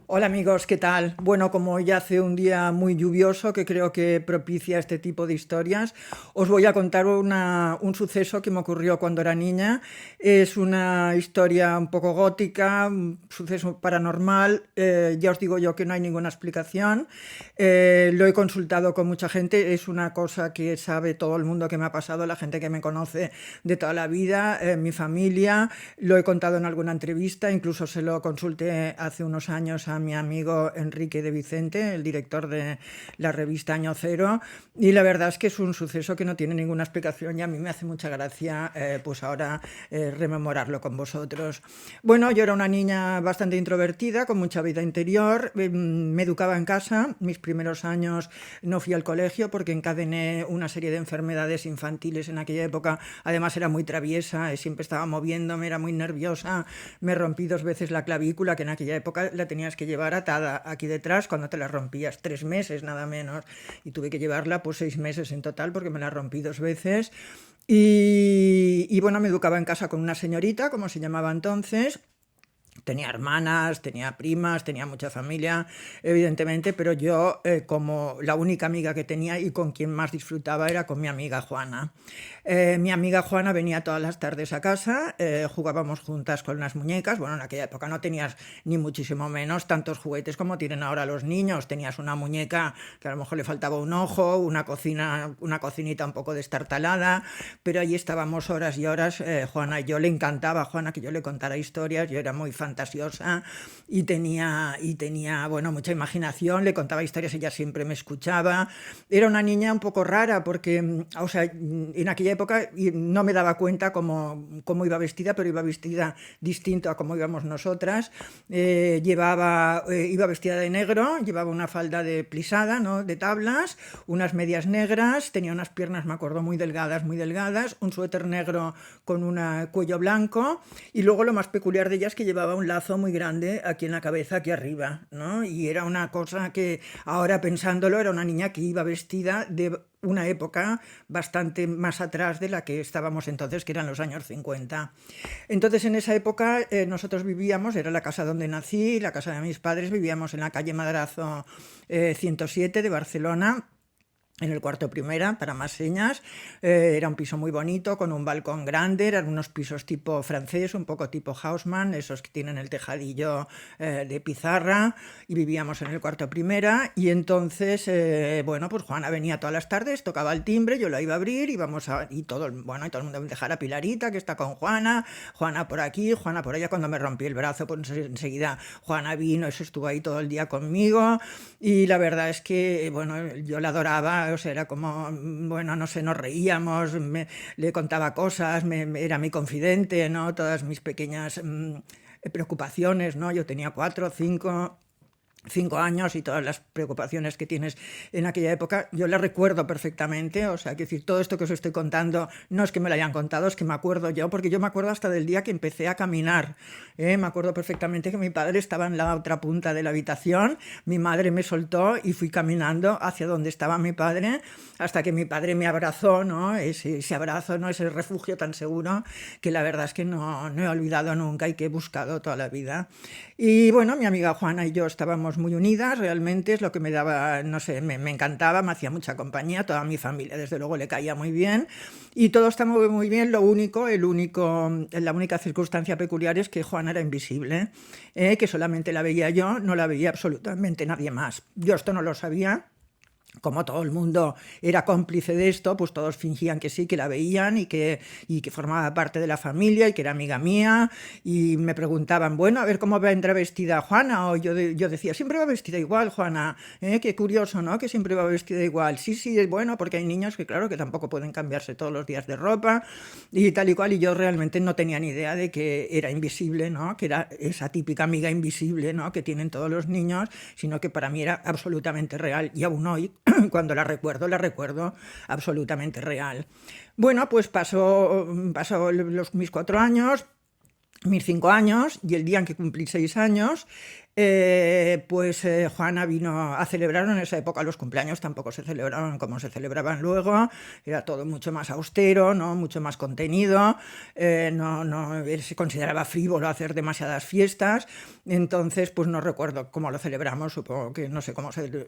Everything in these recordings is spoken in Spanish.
Hola amigos, ¿qué tal? Bueno, como hoy hace un día muy lluvioso que creo que propicia este tipo de historias, os voy a contar un suceso que me ocurrió cuando era niña. Es una historia un poco gótica, un suceso paranormal. Ya os digo yo que no hay ninguna explicación. Lo he consultado con mucha gente, es una cosa que sabe todo el mundo que me ha pasado, la gente que me conoce de toda la vida, mi familia. Lo he contado en alguna entrevista, incluso se lo consulté hace unos años a mi amigo Enrique de Vicente, el director de la revista Año Cero, y la verdad es que es un suceso que no tiene ninguna explicación y a mí me hace mucha gracia pues ahora rememorarlo con vosotros. Bueno, yo era una niña bastante introvertida, con mucha vida interior, me educaba en casa, mis primeros años no fui al colegio porque encadené una serie de enfermedades infantiles en aquella época, además era muy traviesa, siempre estaba moviéndome, era muy nerviosa, me rompí 2 veces la clavícula, que en aquella época la tenías que llevar atada aquí detrás cuando te la rompías, 3 meses nada menos, y tuve que llevarla pues 6 meses en total porque me la rompí 2 veces. Y bueno, me educaba en casa con una señorita, como se llamaba entonces. Tenía hermanas, tenía primas, tenía mucha familia, evidentemente, pero yo como la única amiga que tenía y con quien más disfrutaba era con mi amiga Juana. Mi amiga Juana venía todas las tardes a casa, jugábamos juntas con las muñecas. Bueno, en aquella época no tenías ni muchísimo menos tantos juguetes como tienen ahora los niños. Tenías una muñeca que a lo mejor le faltaba un ojo, una cocinita un poco destartalada, pero allí estábamos horas y horas. Juana y yo, le encantaba a Juana que yo le contara historias, yo era muy fantasiosa y tenía bueno, mucha imaginación, le contaba historias, ella siempre me escuchaba. Era una niña un poco rara porque, o sea, en aquella época no me daba cuenta cómo iba vestida, pero iba vestida distinto a cómo íbamos nosotras. Iba vestida de negro, llevaba una falda de plisada, ¿no? De tablas, unas medias negras, tenía unas piernas, me acuerdo, muy delgadas, un suéter negro con un cuello blanco, y luego lo más peculiar de ella es que llevaba un lazo muy grande aquí en la cabeza, aquí arriba, ¿no? Y era una cosa que ahora pensándolo era una niña que iba vestida de una época bastante más atrás de la que estábamos entonces, que eran los años 50. Entonces, en esa época nosotros vivíamos, era la casa donde nací, la casa de mis padres, vivíamos en la calle Madrazo 107 de Barcelona, en el cuarto primera, para más señas. Era un piso muy bonito, con un balcón grande, eran unos pisos tipo francés, un poco tipo Haussmann, esos que tienen el tejadillo de pizarra, y vivíamos en el cuarto primera. Y entonces, bueno, pues Juana venía todas las tardes, tocaba el timbre, yo lo iba a abrir, y bueno, y todo el mundo me dejara Pilarita, que está con Juana, Juana por aquí, Juana por allá. Cuando me rompí el brazo, pues enseguida Juana vino, eso estuvo ahí todo el día conmigo, y la verdad es que, bueno, yo la adoraba. O sea, era como, bueno, no sé, nos reíamos, le contaba cosas, era mi confidente, ¿no? Todas mis pequeñas preocupaciones, ¿no? Yo tenía 5 años y todas las preocupaciones que tienes en aquella época, yo las recuerdo perfectamente. O sea, que decir, todo esto que os estoy contando no es que me lo hayan contado, es que me acuerdo yo, porque yo me acuerdo hasta del día que empecé a caminar. Me acuerdo perfectamente que mi padre estaba en la otra punta de la habitación, mi madre me soltó y fui caminando hacia donde estaba mi padre, hasta que mi padre me abrazó, ¿no? Ese abrazo, ¿no? Ese refugio tan seguro que la verdad es que no he olvidado nunca y que he buscado toda la vida. Y bueno, mi amiga Juana y yo estábamos muy unidas, realmente es lo que me daba, no sé, me encantaba, me hacía mucha compañía, toda mi familia desde luego le caía muy bien, y todo está muy bien. La única circunstancia peculiar es que Juana era invisible, que solamente la veía yo, no la veía absolutamente nadie más. Yo esto no lo sabía. Como todo el mundo era cómplice de esto, pues todos fingían que sí, que la veían y que formaba parte de la familia y que era amiga mía, y me preguntaban, bueno, a ver cómo vendrá vestida Juana, o yo decía, siempre va vestida igual, Juana, qué curioso, ¿no? Que siempre va vestida igual. Sí, sí, es bueno, porque hay niños que claro, que tampoco pueden cambiarse todos los días de ropa y tal y cual, y yo realmente no tenía ni idea de que era invisible, ¿no? Que era esa típica amiga invisible, ¿no? Que tienen todos los niños, sino que para mí era absolutamente real, y aún hoy cuando la recuerdo absolutamente real. Bueno, pues pasó mis 4 años. mis 5 años, y el día en que cumplí 6 años, Juana vino a celebrar. En esa época los cumpleaños tampoco se celebraban como se celebraban luego, era todo mucho más austero, ¿no? Mucho más contenido, no se consideraba frívolo hacer demasiadas fiestas. Entonces pues no recuerdo cómo lo celebramos, supongo que no sé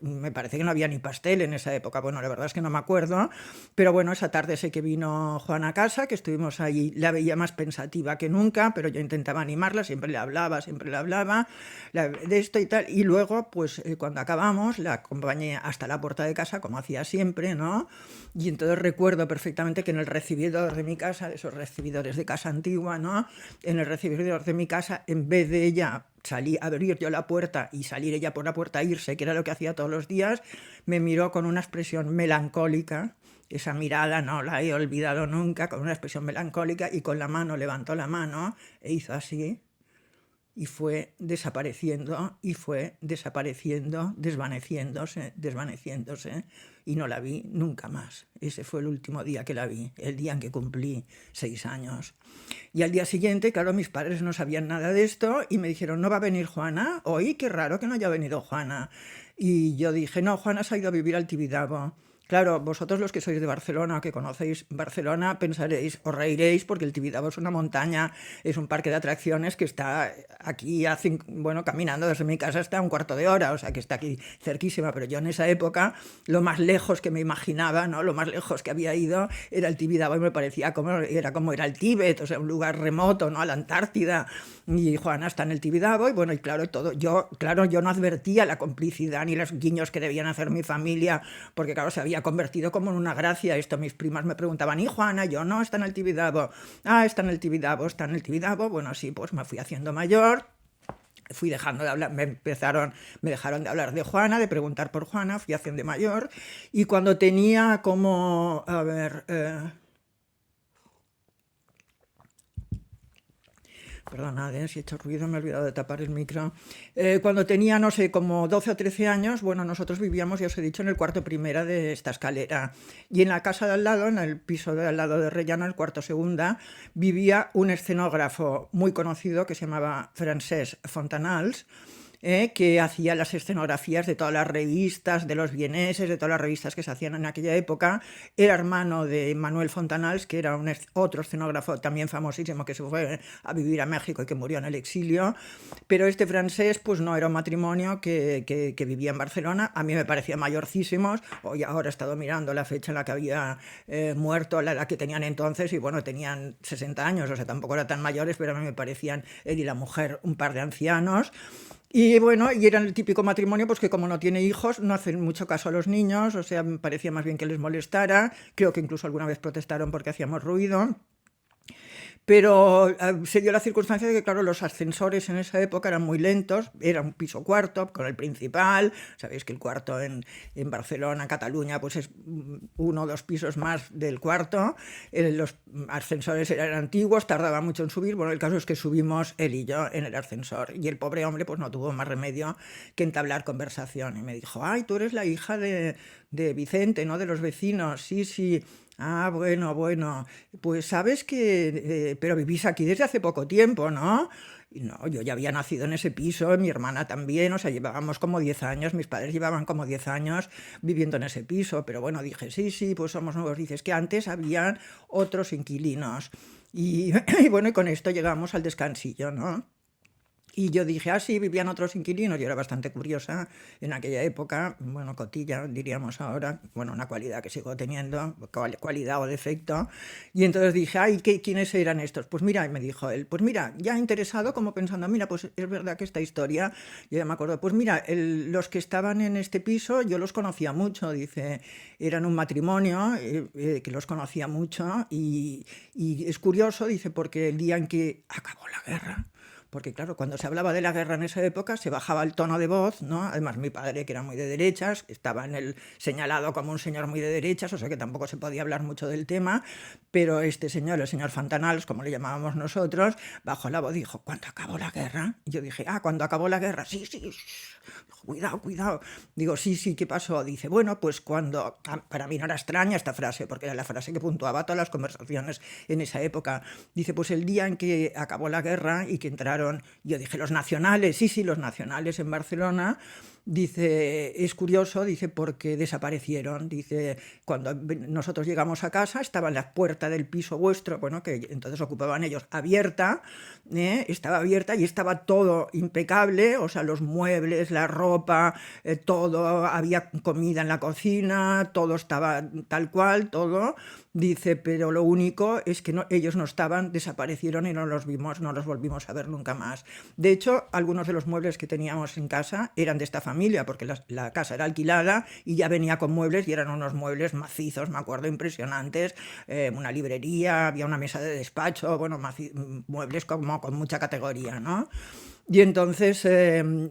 me parece que no había ni pastel en esa época, bueno, la verdad es que no me acuerdo, pero bueno, esa tarde sé que vino Juana a casa, que estuvimos allí, la veía más pensativa que nunca, pero yo intentaba animarla, siempre le hablaba de esto y tal, y luego pues cuando acabamos la acompañé hasta la puerta de casa como hacía siempre, ¿no? Y entonces recuerdo perfectamente que en el recibidor de mi casa, de esos recibidores de casa antigua, ¿no? En el recibidor de mi casa, en vez de ella abrir yo la puerta y salir ella por la puerta a irse, que era lo que hacía todos los días, me miró con una expresión melancólica. Esa mirada no la he olvidado nunca, con una expresión melancólica, y con la mano levantó la mano e hizo así, y fue desapareciendo, desvaneciéndose, y no la vi nunca más. Ese fue el último día que la vi, el día en que cumplí 6 años. Y al día siguiente, claro, mis padres no sabían nada de esto y me dijeron, ¿no va a venir Juana? Oye, qué raro que no haya venido Juana. Y yo dije, no, Juana se ha ido a vivir al Tibidabo. Claro, vosotros los que sois de Barcelona, que conocéis Barcelona, pensaréis, os reiréis, porque el Tibidabo es una montaña, es un parque de atracciones que está aquí, caminando desde mi casa hasta un cuarto de hora, o sea que está aquí cerquísima, pero yo en esa época lo más lejos que me imaginaba, ¿no? Lo más lejos que había ido era el Tibidabo, y me parecía como era el Tíbet, o sea, un lugar remoto, ¿no? A la Antártida, y Juana está en el Tibidabo, y bueno, y claro, yo no advertía la complicidad ni los guiños que debían hacer mi familia, porque claro, se había convertido como en una gracia esto. Mis primas me preguntaban, ¿y Juana? Yo, no, está en el Tibidabo. Ah, está en el Tibidabo. Bueno, sí, pues me fui haciendo mayor, fui dejando de hablar, me dejaron de hablar de Juana, de preguntar por Juana, fui haciendo mayor, y cuando tenía como, perdonad, si he hecho ruido, me he olvidado de tapar el micro. Cuando tenía, no sé, como 12 o 13 años, bueno, nosotros vivíamos, ya os he dicho, en el cuarto primera de esta escalera. Y en la casa de al lado, en el piso de al lado de Rellano, el cuarto segunda, vivía un escenógrafo muy conocido que se llamaba Francesc Fontanals, que hacía las escenografías de todas las revistas, de los vieneses, de todas las revistas que se hacían en aquella época. Era hermano de Manuel Fontanals, que era otro escenógrafo también famosísimo, que se fue a vivir a México y que murió en el exilio. Pero este francés, pues no, era un matrimonio que vivía en Barcelona. A mí me parecía mayorcísimos. Hoy ahora he estado mirando la fecha en la que había muerto, la edad que tenían entonces, y bueno, tenían 60 años, o sea, tampoco eran tan mayores, pero a mí me parecían, él y la mujer, un par de ancianos. Y bueno, y eran el típico matrimonio pues que como no tiene hijos, no hacen mucho caso a los niños, o sea, me parecía más bien que les molestara. Creo que incluso alguna vez protestaron porque hacíamos ruido. Pero se dio la circunstancia de que, claro, los ascensores en esa época eran muy lentos, era un piso cuarto con el principal, sabéis que el cuarto en Barcelona, Cataluña, pues es 1 o 2 pisos más del cuarto, los ascensores eran antiguos, tardaba mucho en subir, bueno, el caso es que subimos él y yo en el ascensor, y el pobre hombre pues no tuvo más remedio que entablar conversación, y me dijo, ay, tú eres la hija de Vicente, ¿no? De los vecinos, sí, sí. Ah, bueno, pues sabes que, pero vivís aquí desde hace poco tiempo, ¿no? Y no, yo ya había nacido en ese piso, mi hermana también, o sea, llevábamos como 10 años, mis padres llevaban como 10 años viviendo en ese piso, pero bueno, dije, sí, pues somos nuevos. Dices que antes habían otros inquilinos. Y, y bueno, y con esto llegamos al descansillo, ¿no? Y yo dije, sí, vivían otros inquilinos. Yo era bastante curiosa en aquella época, bueno, cotilla, diríamos ahora, bueno, una cualidad que sigo teniendo, cualidad o defecto. Y entonces dije, ¿quiénes eran estos? Pues mira, y me dijo él, pues mira, ya interesado, como pensando, mira, pues es verdad que esta historia, yo ya me acuerdo, pues mira, los que estaban en este piso, yo los conocía mucho, dice, eran un matrimonio que los conocía mucho, y es curioso, dice, porque el día en que acabó la guerra, porque claro, cuando se hablaba de la guerra en esa época se bajaba el tono de voz, ¿no? Además mi padre, que era muy de derechas, estaba en el señalado como un señor muy de derechas, o sea que tampoco se podía hablar mucho del tema, pero este señor, el señor Fantanals, como le llamábamos nosotros, bajó la voz y dijo, ¿cuándo acabó la guerra? Y yo dije, ¿cuándo acabó la guerra? Sí, sí, cuidado, cuidado. Digo, sí, sí, ¿qué pasó? Dice, bueno, pues cuando... Para mí no era extraña esta frase, porque era la frase que puntuaba todas las conversaciones en esa época. Dice, pues el día en que acabó la guerra y que entraron, yo dije, los nacionales, sí, sí, los nacionales en Barcelona, dice, es curioso, dice, porque desaparecieron. Dice, cuando nosotros llegamos a casa, estaba la puerta del piso vuestro, bueno, que entonces ocupaban ellos, abierta, estaba abierta y estaba todo impecable, o sea, los muebles, la ropa, todo, había comida en la cocina, todo estaba tal cual, todo. Dice, pero lo único es que ellos no estaban, desaparecieron y no los vimos, no los volvimos a ver nunca más. De hecho, algunos de los muebles que teníamos en casa eran de esta familia, porque la casa era alquilada y ya venía con muebles y eran unos muebles macizos, me acuerdo, impresionantes, una librería, había una mesa de despacho, bueno, muebles como con mucha categoría, ¿no? Y entonces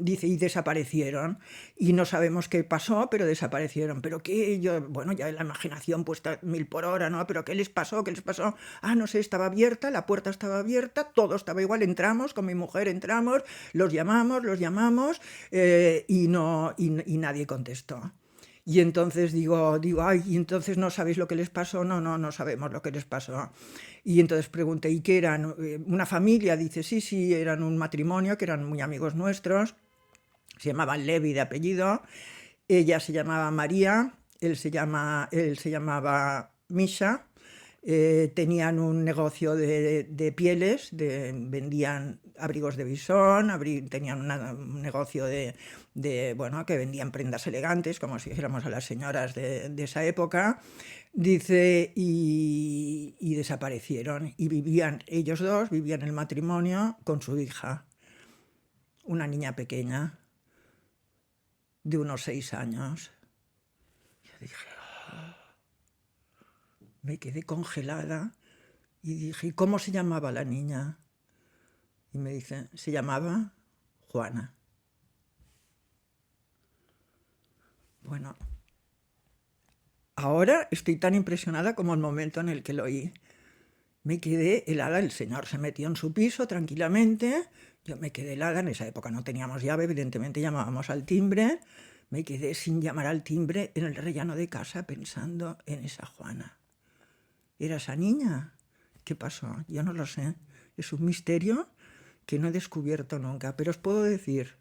dice, y desaparecieron. Y no sabemos qué pasó, pero desaparecieron. Pero qué, yo, bueno, ya la imaginación puesta 1000 por hora, ¿no? Pero ¿qué les pasó? ¿Qué les pasó? No sé, estaba abierta, la puerta estaba abierta, todo estaba igual, entramos, con mi mujer entramos, los llamamos, y nadie contestó. Y entonces digo, ay, y entonces no sabéis lo que les pasó, no sabemos lo que les pasó. Y entonces pregunté, ¿y qué eran? ¿Una familia? Dice, sí, sí, eran un matrimonio, que eran muy amigos nuestros, se llamaban Levi de apellido, ella se llamaba María, él se llamaba Misha, tenían un negocio de pieles, vendían abrigos de bisón, tenían un negocio bueno, que vendían prendas elegantes, como si dijéramos a las señoras de esa época. Dice, y desaparecieron. Y ellos dos vivían el matrimonio con su hija, una niña pequeña, de unos 6 años. Yo dije, me quedé congelada y dije, ¿cómo se llamaba la niña? Y me dice, se llamaba Juana. Bueno, ahora estoy tan impresionada como el momento en el que lo oí. Me quedé helada, el señor se metió en su piso tranquilamente, yo me quedé helada, en esa época no teníamos llave, evidentemente llamábamos al timbre, me quedé sin llamar al timbre en el rellano de casa pensando en esa Juana. ¿Era esa niña? ¿Qué pasó? Yo no lo sé. Es un misterio que no he descubierto nunca, pero os puedo decir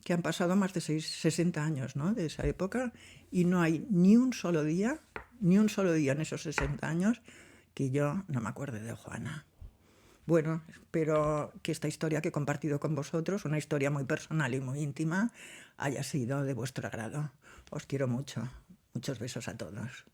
que han pasado más de 60 años, ¿no?, de esa época, y no hay ni un solo día en esos 60 años que yo no me acuerde de Juana. Bueno, espero que esta historia que he compartido con vosotros, una historia muy personal y muy íntima, haya sido de vuestro agrado. Os quiero mucho. Muchos besos a todos.